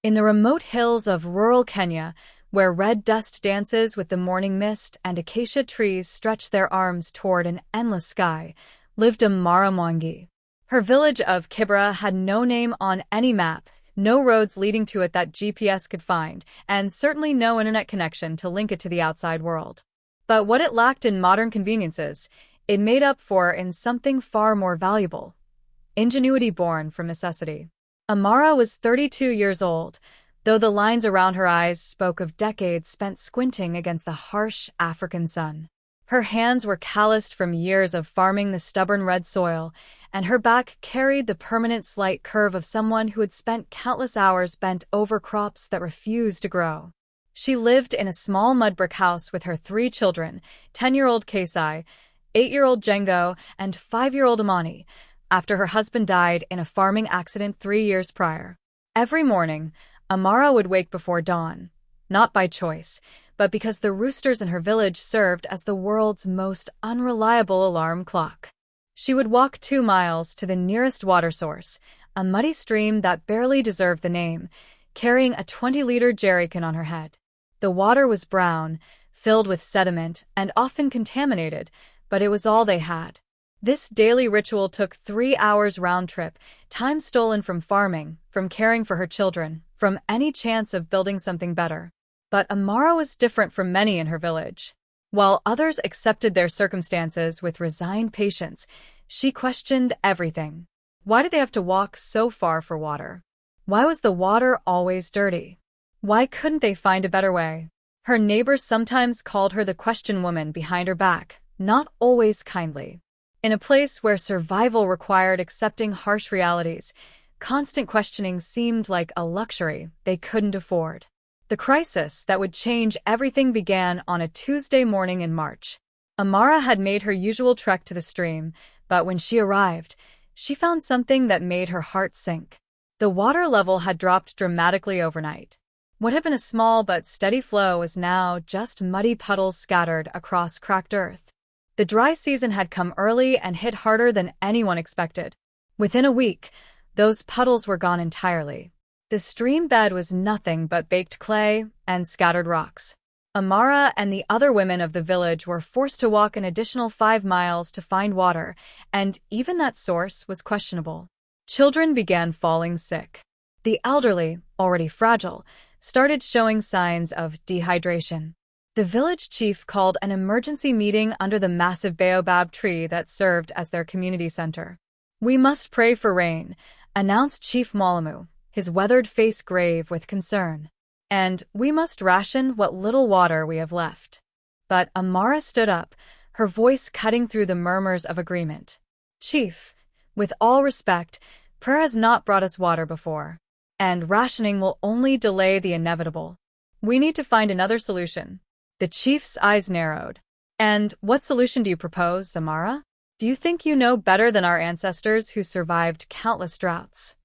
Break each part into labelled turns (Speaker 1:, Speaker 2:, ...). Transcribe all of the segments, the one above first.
Speaker 1: In the remote hills of rural Kenya, where red dust dances with the morning mist and acacia trees stretch their arms toward an endless sky, lived Amara Mwangi. Her village of Kibera had no name on any map, no roads leading to it that GPS could find, and certainly no internet connection to link it to the outside world. But what it lacked in modern conveniences, it made up for in something far more valuable: ingenuity born from necessity. Amara was 32 years old, though the lines around her eyes spoke of decades spent squinting against the harsh African sun. Her hands were calloused from years of farming the stubborn red soil, and her back carried the permanent slight curve of someone who had spent countless hours bent over crops that refused to grow. She lived in a small mud brick house with her 3 children, 10-year-old Kasai, 8-year-old Jengo, and 5-year-old Amani, after her husband died in a farming accident 3 years prior. Every morning, Amara would wake before dawn, not by choice, but because the roosters in her village served as the world's most unreliable alarm clock. She would walk 2 miles to the nearest water source, a muddy stream that barely deserved the name, carrying a 20-liter jerrycan on her head. The water was brown, filled with sediment, and often contaminated, but it was all they had. This daily ritual took 3 hours round trip, time stolen from farming, from caring for her children, from any chance of building something better. But Amara was different from many in her village. While others accepted their circumstances with resigned patience, she questioned everything. Why did they have to walk so far for water? Why was the water always dirty? Why couldn't they find a better way? Her neighbors sometimes called her the question woman behind her back, not always kindly. In a place where survival required accepting harsh realities, constant questioning seemed like a luxury they couldn't afford. The crisis that would change everything began on a Tuesday morning in March. Amara had made her usual trek to the stream, but when she arrived, she found something that made her heart sink. The water level had dropped dramatically overnight. What had been a small but steady flow was now just muddy puddles scattered across cracked earth. The dry season had come early and hit harder than anyone expected. Within a week, those puddles were gone entirely. The stream bed was nothing but baked clay and scattered rocks. Amara and the other women of the village were forced to walk an additional 5 miles to find water, and even that source was questionable. Children began falling sick. The elderly, already fragile, started showing signs of dehydration. The village chief called an emergency meeting under the massive baobab tree that served as their community center. "We must pray for rain," announced Chief Malamu, his weathered face grave with concern. "And we must ration what little water we have left." But Amara stood up, her voice cutting through the murmurs of agreement. "Chief, with all respect, prayer has not brought us water before, and rationing will only delay the inevitable. We need to find another solution." The chief's eyes narrowed. "And what solution do you propose, Amara? Do you think you know better than our ancestors who survived countless droughts?"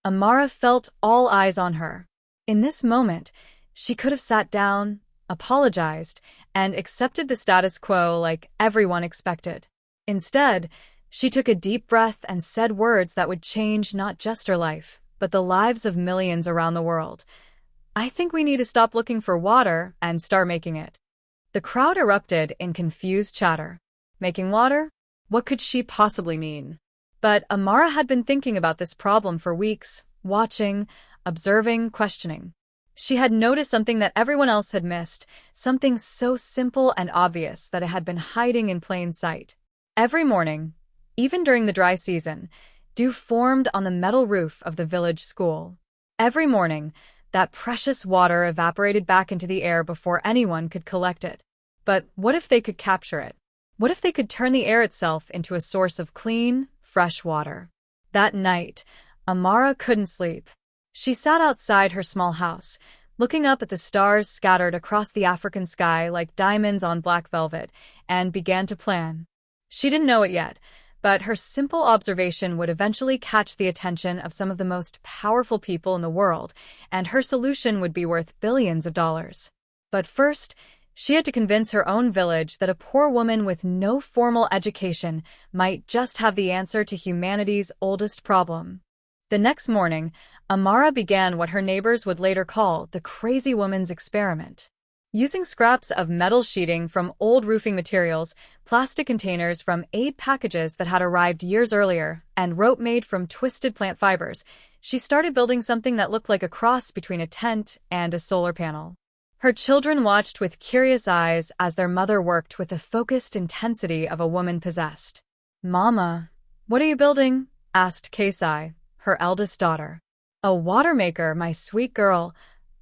Speaker 1: Amara felt all eyes on her. In this moment, she could have sat down, apologized, and accepted the status quo like everyone expected. Instead, she took a deep breath and said words that would change not just her life, but the lives of millions around the world. "I think we need to stop looking for water and start making it." The crowd erupted in confused chatter. Making water? What could she possibly mean? But Amara had been thinking about this problem for weeks, watching, observing, questioning. She had noticed something that everyone else had missed, something so simple and obvious that it had been hiding in plain sight. Every morning, even during the dry season, dew formed on the metal roof of the village school. Every morning, that precious water evaporated back into the air before anyone could collect it. But what if they could capture it? What if they could turn the air itself into a source of clean, fresh water? That night, Amara couldn't sleep. She sat outside her small house, looking up at the stars scattered across the African sky like diamonds on black velvet, and began to plan. She didn't know it yet, but her simple observation would eventually catch the attention of some of the most powerful people in the world, and her solution would be worth billions of dollars. But first, she had to convince her own village that a poor woman with no formal education might just have the answer to humanity's oldest problem. The next morning, Amara began what her neighbors would later call the crazy woman's experiment. Using scraps of metal sheeting from old roofing materials, plastic containers from aid packages that had arrived years earlier, and rope made from twisted plant fibers, she started building something that looked like a cross between a tent and a solar panel. Her children watched with curious eyes as their mother worked with the focused intensity of a woman possessed. "Mama, what are you building?" asked Kasai, her eldest daughter. "A water maker, my sweet girl,"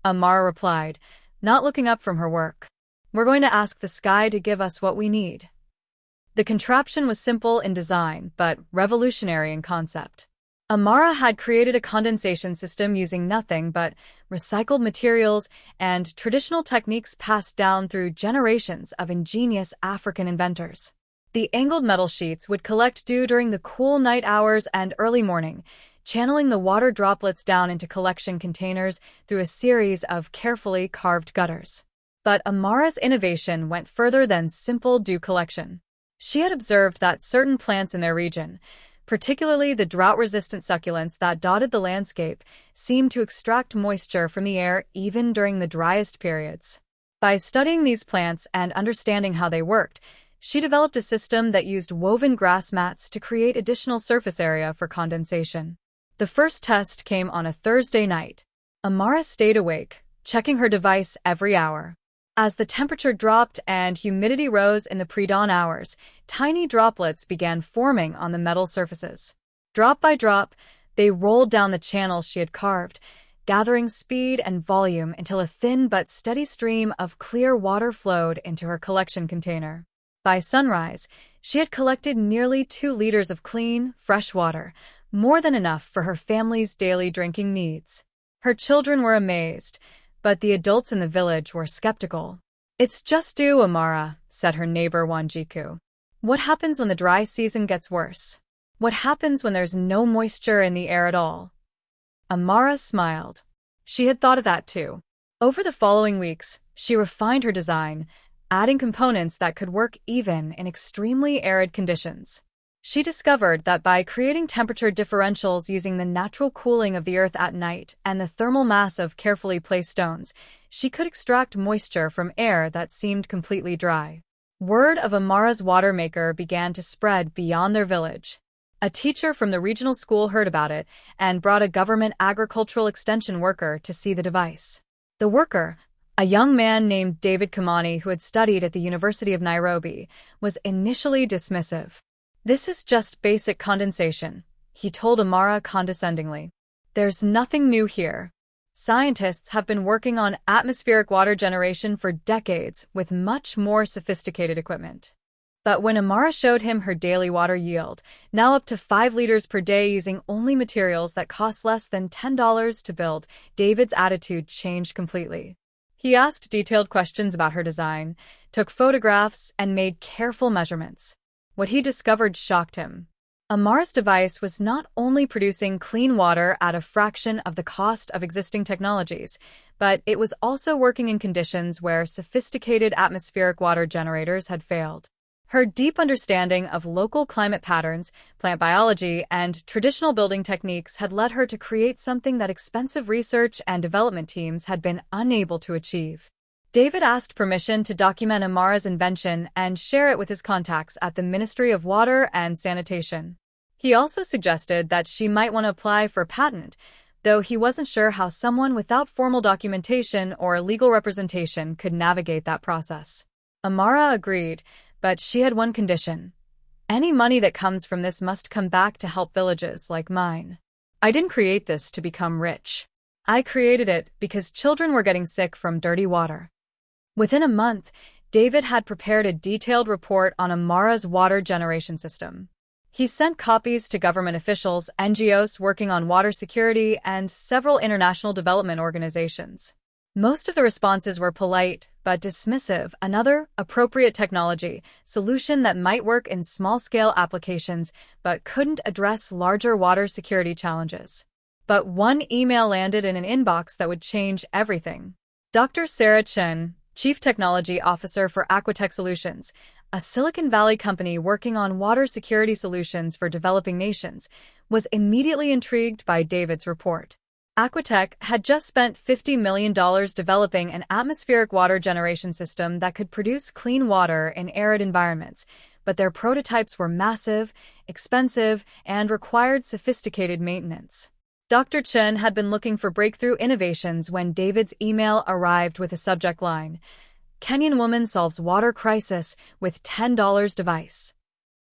Speaker 1: Amara replied, not looking up from her work. "We're going to ask the sky to give us what we need." The contraption was simple in design, but revolutionary in concept. Amara had created a condensation system using nothing but recycled materials and traditional techniques passed down through generations of ingenious African inventors. The angled metal sheets would collect dew during the cool night hours and early morning, channeling the water droplets down into collection containers through a series of carefully carved gutters. But Amara's innovation went further than simple dew collection. She had observed that certain plants in their region, particularly the drought-resistant succulents that dotted the landscape, seemed to extract moisture from the air even during the driest periods. By studying these plants and understanding how they worked, she developed a system that used woven grass mats to create additional surface area for condensation. The first test came on a Thursday night. Amara stayed awake, checking her device every hour. As the temperature dropped and humidity rose in the pre-dawn hours, tiny droplets began forming on the metal surfaces. Drop by drop, they rolled down the channels she had carved, gathering speed and volume until a thin but steady stream of clear water flowed into her collection container. By sunrise, she had collected nearly 2 liters of clean, fresh water, more than enough for her family's daily drinking needs. Her children were amazed, but the adults in the village were skeptical. "It's just dew, Amara," said her neighbor Wanjiku. "What happens when the dry season gets worse? What happens when there's no moisture in the air at all?" Amara smiled. She had thought of that too. Over the following weeks, she refined her design, adding components that could work even in extremely arid conditions. She discovered that by creating temperature differentials using the natural cooling of the earth at night and the thermal mass of carefully placed stones, she could extract moisture from air that seemed completely dry. Word of Amara's water maker began to spread beyond their village. A teacher from the regional school heard about it and brought a government agricultural extension worker to see the device. The worker, a young man named David Kamani who had studied at the University of Nairobi, was initially dismissive. "This is just basic condensation," he told Amara condescendingly. "There's nothing new here. Scientists have been working on atmospheric water generation for decades with much more sophisticated equipment." But when Amara showed him her daily water yield, now up to 5 liters per day using only materials that cost less than $10 to build, David's attitude changed completely. He asked detailed questions about her design, took photographs, and made careful measurements. What he discovered shocked him. Amara's device was not only producing clean water at a fraction of the cost of existing technologies, but it was also working in conditions where sophisticated atmospheric water generators had failed. Her deep understanding of local climate patterns, plant biology, and traditional building techniques had led her to create something that expensive research and development teams had been unable to achieve. David asked permission to document Amara's invention and share it with his contacts at the Ministry of Water and Sanitation. He also suggested that she might want to apply for a patent, though he wasn't sure how someone without formal documentation or legal representation could navigate that process. Amara agreed, but she had one condition. "Any money that comes from this must come back to help villages like mine. I didn't create this to become rich. I created it because children were getting sick from dirty water." Within a month, David had prepared a detailed report on Amara's water generation system. He sent copies to government officials, NGOs working on water security, and several international development organizations. Most of the responses were polite, but dismissive. Another, appropriate technology, solution that might work in small-scale applications, but couldn't address larger water security challenges. But one email landed in an inbox that would change everything. Dr. Sarah Chen, Chief Technology Officer for Aquatech Solutions, a Silicon Valley company working on water security solutions for developing nations, was immediately intrigued by David's report. Aquatech had just spent $50 million developing an atmospheric water generation system that could produce clean water in arid environments, but their prototypes were massive, expensive, and required sophisticated maintenance. Dr. Chen had been looking for breakthrough innovations when David's email arrived with a subject line: Kenyan woman solves water crisis with $10 device.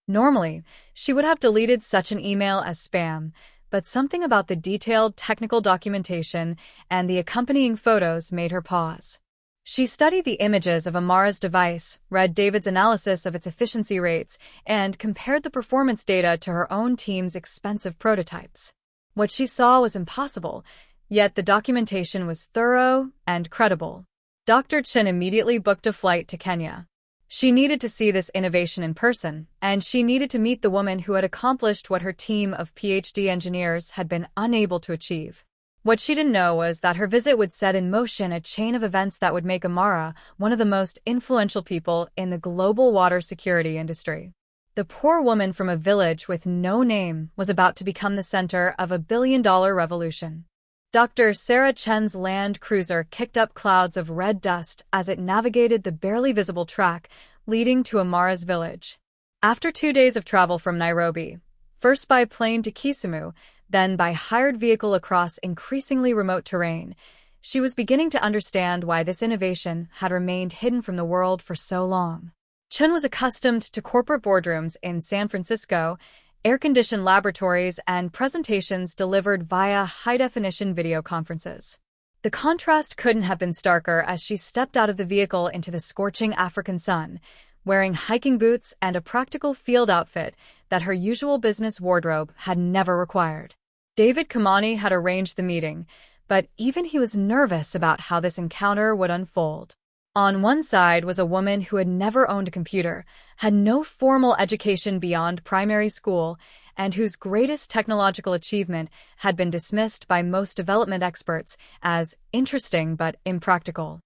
Speaker 1: Normally, she would have deleted such an email as spam, but something about the detailed technical documentation and the accompanying photos made her pause. She studied the images of Amara's device, read David's analysis of its efficiency rates, and compared the performance data to her own team's expensive prototypes. What she saw was impossible, yet the documentation was thorough and credible. Dr. Chen immediately booked a flight to Kenya. She needed to see this innovation in person, and she needed to meet the woman who had accomplished what her team of PhD engineers had been unable to achieve. What she didn't know was that her visit would set in motion a chain of events that would make Amara one of the most influential people in the global water security industry. The poor woman from a village with no name was about to become the center of a billion-dollar revolution. Dr. Sarah Chen's Land Cruiser kicked up clouds of red dust as it navigated the barely visible track leading to Amara's village. After 2 days of travel from Nairobi, first by plane to Kisumu, then by hired vehicle across increasingly remote terrain, she was beginning to understand why this innovation had remained hidden from the world for so long. Chen was accustomed to corporate boardrooms in San Francisco, air-conditioned laboratories, and presentations delivered via high-definition video conferences. The contrast couldn't have been starker as she stepped out of the vehicle into the scorching African sun, wearing hiking boots and a practical field outfit that her usual business wardrobe had never required. David Kamani had arranged the meeting, but even he was nervous about how this encounter would unfold. On one side was a woman who had never owned a computer, had no formal education beyond primary school, and whose greatest technological achievement had been dismissed by most development experts as interesting but impractical.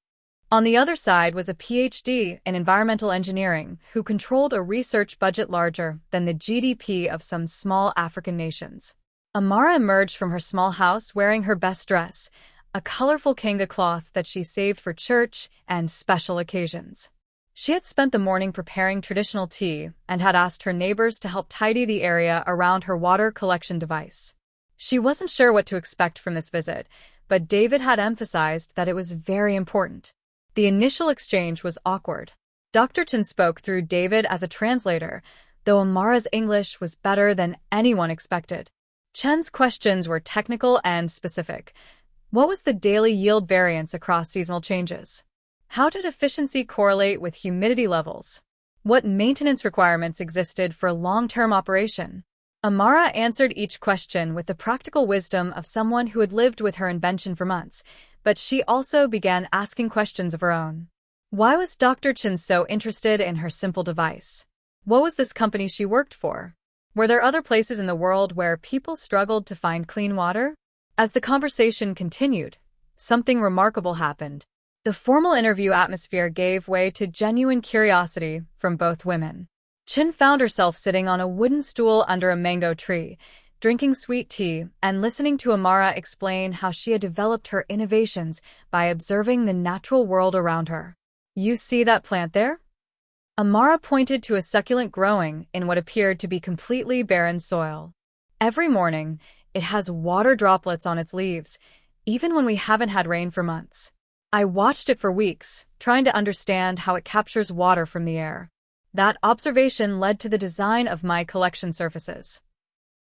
Speaker 1: On the other side was a PhD in environmental engineering who controlled a research budget larger than the GDP of some small African nations. Amara emerged from her small house wearing her best dress, a colorful kanga cloth that she saved for church and special occasions. She had spent the morning preparing traditional tea and had asked her neighbors to help tidy the area around her water collection device. She wasn't sure what to expect from this visit, but David had emphasized that it was very important. The initial exchange was awkward. Dr. Chen spoke through David as a translator, though Amara's English was better than anyone expected. Chen's questions were technical and specific. What was the daily yield variance across seasonal changes? How did efficiency correlate with humidity levels? What maintenance requirements existed for long-term operation? Amara answered each question with the practical wisdom of someone who had lived with her invention for months, but she also began asking questions of her own. Why was Dr. Chen so interested in her simple device? What was this company she worked for? Were there other places in the world where people struggled to find clean water? As the conversation continued, something remarkable happened. The formal interview atmosphere gave way to genuine curiosity from both women. Chen found herself sitting on a wooden stool under a mango tree, drinking sweet tea and listening to Amara explain how she had developed her innovations by observing the natural world around her. You see that plant there? Amara pointed to a succulent growing in what appeared to be completely barren soil. Every morning, it has water droplets on its leaves, even when we haven't had rain for months. I watched it for weeks, trying to understand how it captures water from the air. That observation led to the design of my collection surfaces.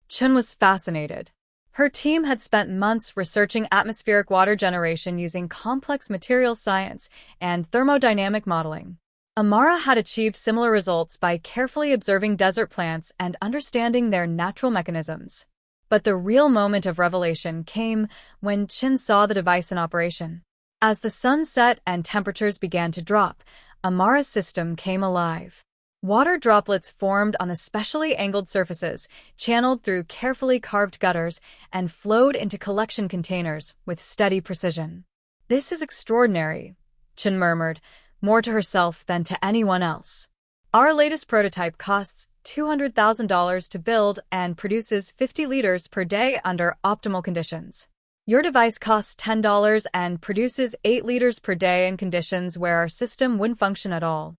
Speaker 1: Chen was fascinated. Her team had spent months researching atmospheric water generation using complex materials science and thermodynamic modeling. Amara had achieved similar results by carefully observing desert plants and understanding their natural mechanisms. But the real moment of revelation came when Chen saw the device in operation. As the sun set and temperatures began to drop, Amara's system came alive. Water droplets formed on the specially angled surfaces, channeled through carefully carved gutters, and flowed into collection containers with steady precision. "This is extraordinary," Chen murmured, more to herself than to anyone else. Our latest prototype costs $200,000 to build and produces 50 liters per day under optimal conditions. Your device costs $10 and produces 8 liters per day in conditions where our system wouldn't function at all.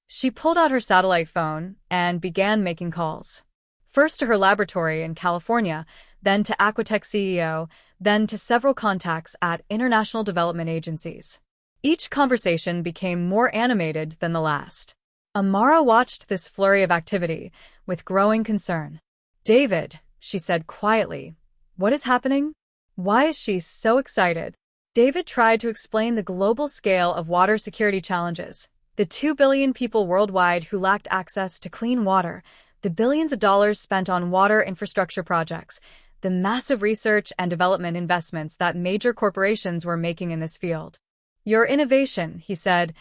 Speaker 1: She pulled out her satellite phone and began making calls. First to her laboratory in California, then to Aquatech CEO, then to several contacts at international development agencies. Each conversation became more animated than the last. Amara watched this flurry of activity with growing concern. "David," she said quietly, "what is happening? Why is she so excited?" David tried to explain the global scale of water security challenges, the 2 billion people worldwide who lacked access to clean water, the billions of dollars spent on water infrastructure projects, the massive research and development investments that major corporations were making in this field. "Your innovation," he said,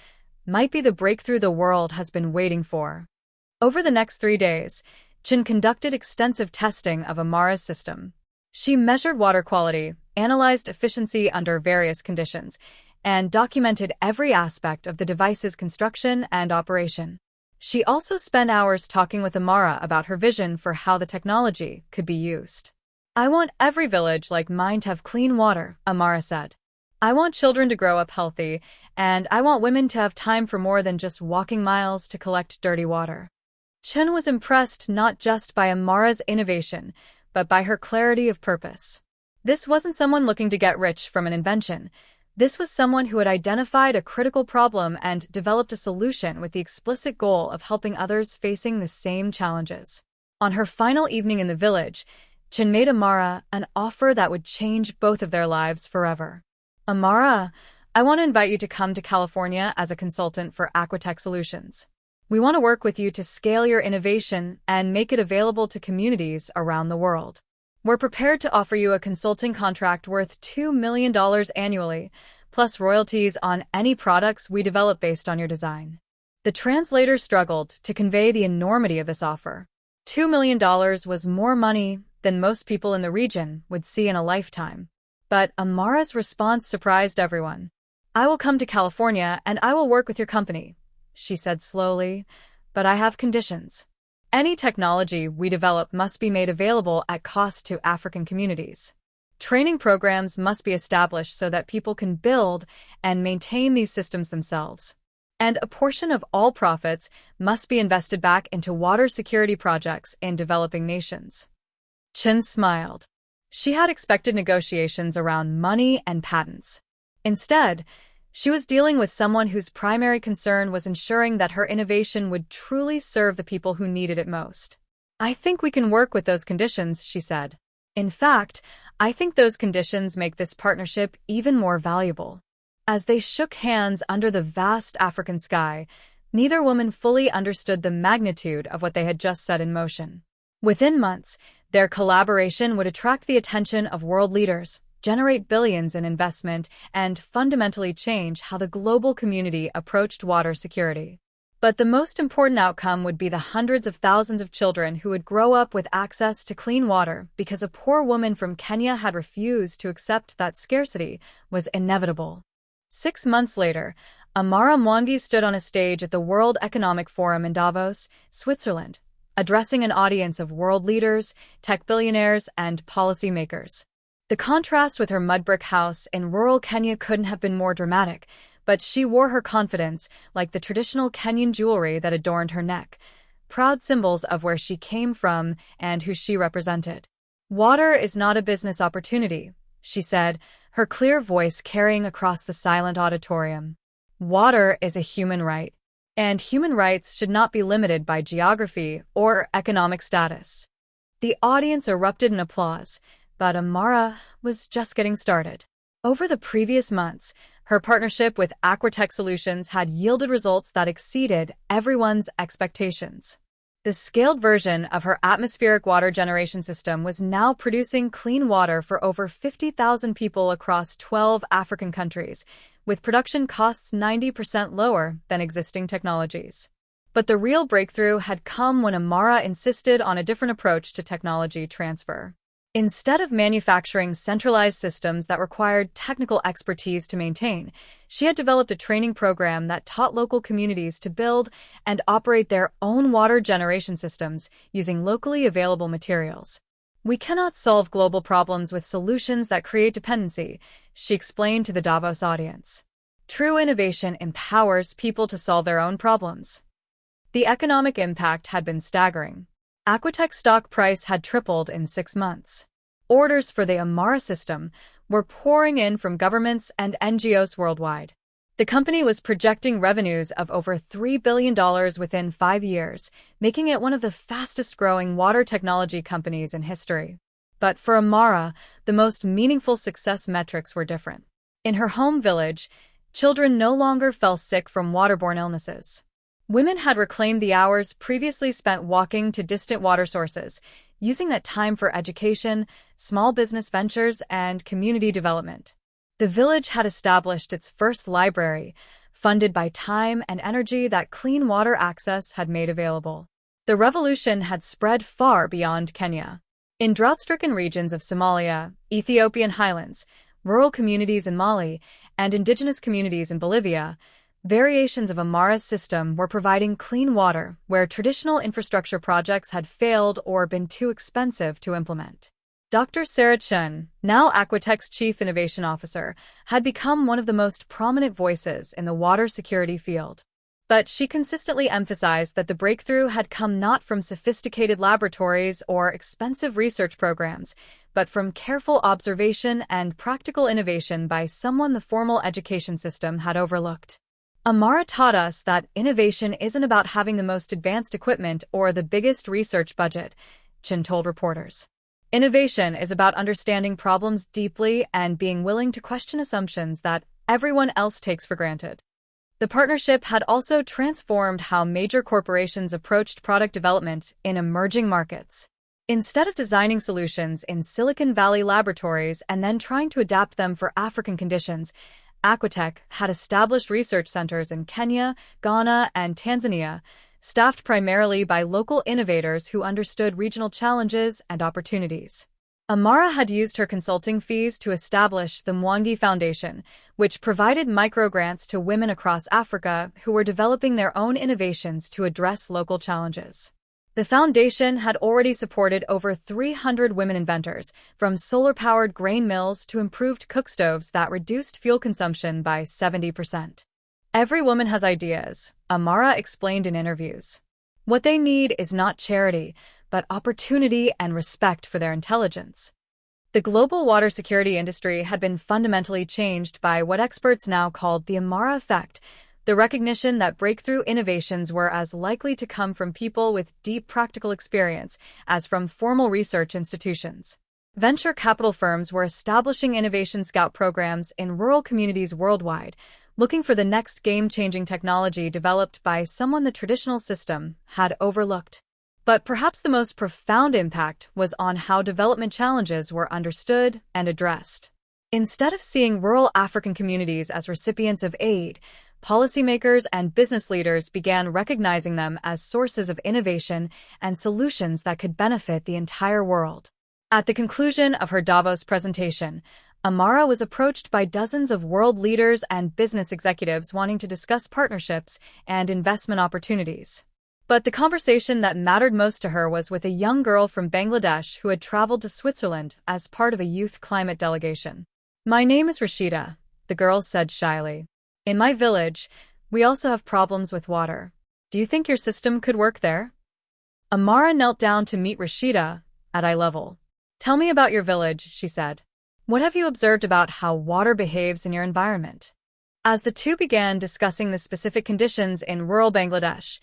Speaker 1: "might be the breakthrough the world has been waiting for." Over the next 3 days, Chin conducted extensive testing of Amara's system. She measured water quality, analyzed efficiency under various conditions, and documented every aspect of the device's construction and operation. She also spent hours talking with Amara about her vision for how the technology could be used. "I want every village like mine to have clean water," Amara said. "I want children to grow up healthy, and I want women to have time for more than just walking miles to collect dirty water." Chen was impressed not just by Amara's innovation, but by her clarity of purpose. This wasn't someone looking to get rich from an invention. This was someone who had identified a critical problem and developed a solution with the explicit goal of helping others facing the same challenges. On her final evening in the village, Chen made Amara an offer that would change both of their lives forever. "Amara, I want to invite you to come to California as a consultant for Aquatech Solutions. We want to work with you to scale your innovation and make it available to communities around the world. We're prepared to offer you a consulting contract worth $2 million annually, plus royalties on any products we develop based on your design." The translator struggled to convey the enormity of this offer. $2 million was more money than most people in the region would see in a lifetime. But Amara's response surprised everyone. "I will come to California and I will work with your company," she said slowly, "but I have conditions. Any technology we develop must be made available at cost to African communities. Training programs must be established so that people can build and maintain these systems themselves. And a portion of all profits must be invested back into water security projects in developing nations." Chen smiled. She had expected negotiations around money and patents. Instead, she was dealing with someone whose primary concern was ensuring that her innovation would truly serve the people who needed it most. "I think we can work with those conditions," she said. "In fact, I think those conditions make this partnership even more valuable." As they shook hands under the vast African sky, neither woman fully understood the magnitude of what they had just set in motion. Within months, their collaboration would attract the attention of world leaders, generate billions in investment, and fundamentally change how the global community approached water security. But the most important outcome would be the hundreds of thousands of children who would grow up with access to clean water because a poor woman from Kenya had refused to accept that scarcity was inevitable. 6 months later, Amara Mwangi stood on a stage at the World Economic Forum in Davos, Switzerland, addressing an audience of world leaders, tech billionaires, and policymakers. The contrast with her mud brick house in rural Kenya couldn't have been more dramatic, but she wore her confidence like the traditional Kenyan jewelry that adorned her neck, proud symbols of where she came from and who she represented. "Water is not a business opportunity," she said, her clear voice carrying across the silent auditorium. "Water is a human right, and human rights should not be limited by geography or economic status." The audience erupted in applause, but Amara was just getting started. Over the previous months, her partnership with Aquatech Solutions had yielded results that exceeded everyone's expectations. The scaled version of her atmospheric water generation system was now producing clean water for over 50,000 people across 12 African countries, with production costs 90% lower than existing technologies. But the real breakthrough had come when Amara insisted on a different approach to technology transfer. Instead of manufacturing centralized systems that required technical expertise to maintain, she had developed a training program that taught local communities to build and operate their own water generation systems using locally available materials. We cannot solve global problems with solutions that create dependency, she explained to the Davos audience. True innovation empowers people to solve their own problems. The economic impact had been staggering. Aquatech's stock price had tripled in 6 months. Orders for the Amara system were pouring in from governments and NGOs worldwide. The company was projecting revenues of over $3 billion within 5 years, making it one of the fastest-growing water technology companies in history. But for Amara, the most meaningful success metrics were different. In her home village, children no longer fell sick from waterborne illnesses. Women had reclaimed the hours previously spent walking to distant water sources, using that time for education, small business ventures, and community development. The village had established its first library, funded by time and energy that clean water access had made available. The revolution had spread far beyond Kenya. In drought-stricken regions of Somalia, Ethiopian highlands, rural communities in Mali, and indigenous communities in Bolivia, variations of Amara's system were providing clean water where traditional infrastructure projects had failed or been too expensive to implement. Dr. Sarah Chun, now Aquatech's Chief Innovation Officer, had become one of the most prominent voices in the water security field. But she consistently emphasized that the breakthrough had come not from sophisticated laboratories or expensive research programs, but from careful observation and practical innovation by someone the formal education system had overlooked. Amara taught us that innovation isn't about having the most advanced equipment or the biggest research budget, Chin told reporters. Innovation is about understanding problems deeply and being willing to question assumptions that everyone else takes for granted. The partnership had also transformed how major corporations approached product development in emerging markets. Instead of designing solutions in Silicon Valley laboratories and then trying to adapt them for African conditions, Aquatech had established research centers in Kenya, Ghana, and Tanzania, staffed primarily by local innovators who understood regional challenges and opportunities. Amara had used her consulting fees to establish the Mwangi Foundation, which provided microgrants to women across Africa who were developing their own innovations to address local challenges. The foundation had already supported over 300 women inventors, from solar-powered grain mills to improved cook stoves that reduced fuel consumption by 70%. Every woman has ideas, Amara explained in interviews. What they need is not charity, but opportunity and respect for their intelligence. The global water security industry had been fundamentally changed by what experts now called the Amara effect, the recognition that breakthrough innovations were as likely to come from people with deep practical experience as from formal research institutions. Venture capital firms were establishing innovation scout programs in rural communities worldwide, looking for the next game-changing technology developed by someone the traditional system had overlooked. But perhaps the most profound impact was on how development challenges were understood and addressed. Instead of seeing rural African communities as recipients of aid, policymakers and business leaders began recognizing them as sources of innovation and solutions that could benefit the entire world. At the conclusion of her Davos presentation, Amara was approached by dozens of world leaders and business executives wanting to discuss partnerships and investment opportunities. But the conversation that mattered most to her was with a young girl from Bangladesh who had traveled to Switzerland as part of a youth climate delegation. "My name is Rashida," the girl said shyly. "In my village, we also have problems with water. Do you think your system could work there?" Amara knelt down to meet Rashida at eye level. "Tell me about your village," she said. "What have you observed about how water behaves in your environment?" As the two began discussing the specific conditions in rural Bangladesh,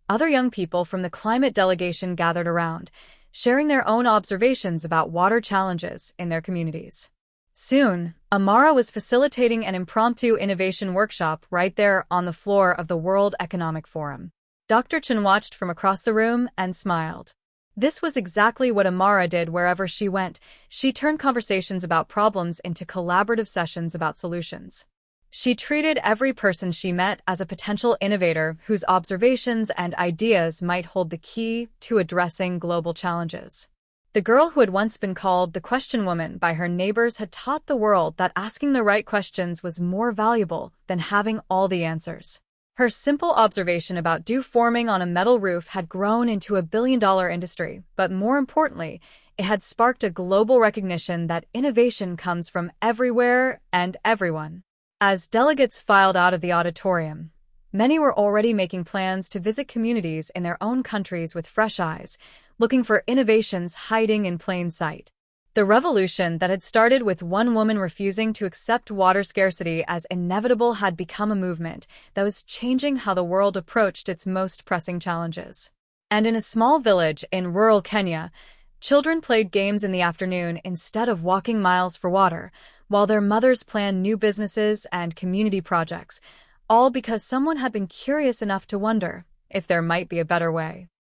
Speaker 1: other young people from the climate delegation gathered around, sharing their own observations about water challenges in their communities. Soon, Amara was facilitating an impromptu innovation workshop right there on the floor of the World Economic Forum. Dr. Chen watched from across the room and smiled. This was exactly what Amara did wherever she went. She turned conversations about problems into collaborative sessions about solutions. She treated every person she met as a potential innovator whose observations and ideas might hold the key to addressing global challenges. The girl who had once been called the question woman by her neighbors had taught the world that asking the right questions was more valuable than having all the answers. Her simple observation about dew forming on a metal roof had grown into a billion-dollar industry, but more importantly, it had sparked a global recognition that innovation comes from everywhere and everyone. As delegates filed out of the auditorium, many were already making plans to visit communities in their own countries with fresh eyes, looking for innovations hiding in plain sight. The revolution that had started with one woman refusing to accept water scarcity as inevitable had become a movement that was changing how the world approached its most pressing challenges. And in a small village in rural Kenya, children played games in the afternoon instead of walking miles for water, while their mothers planned new businesses and community projects, all because someone had been curious enough to wonder if there might be a better way.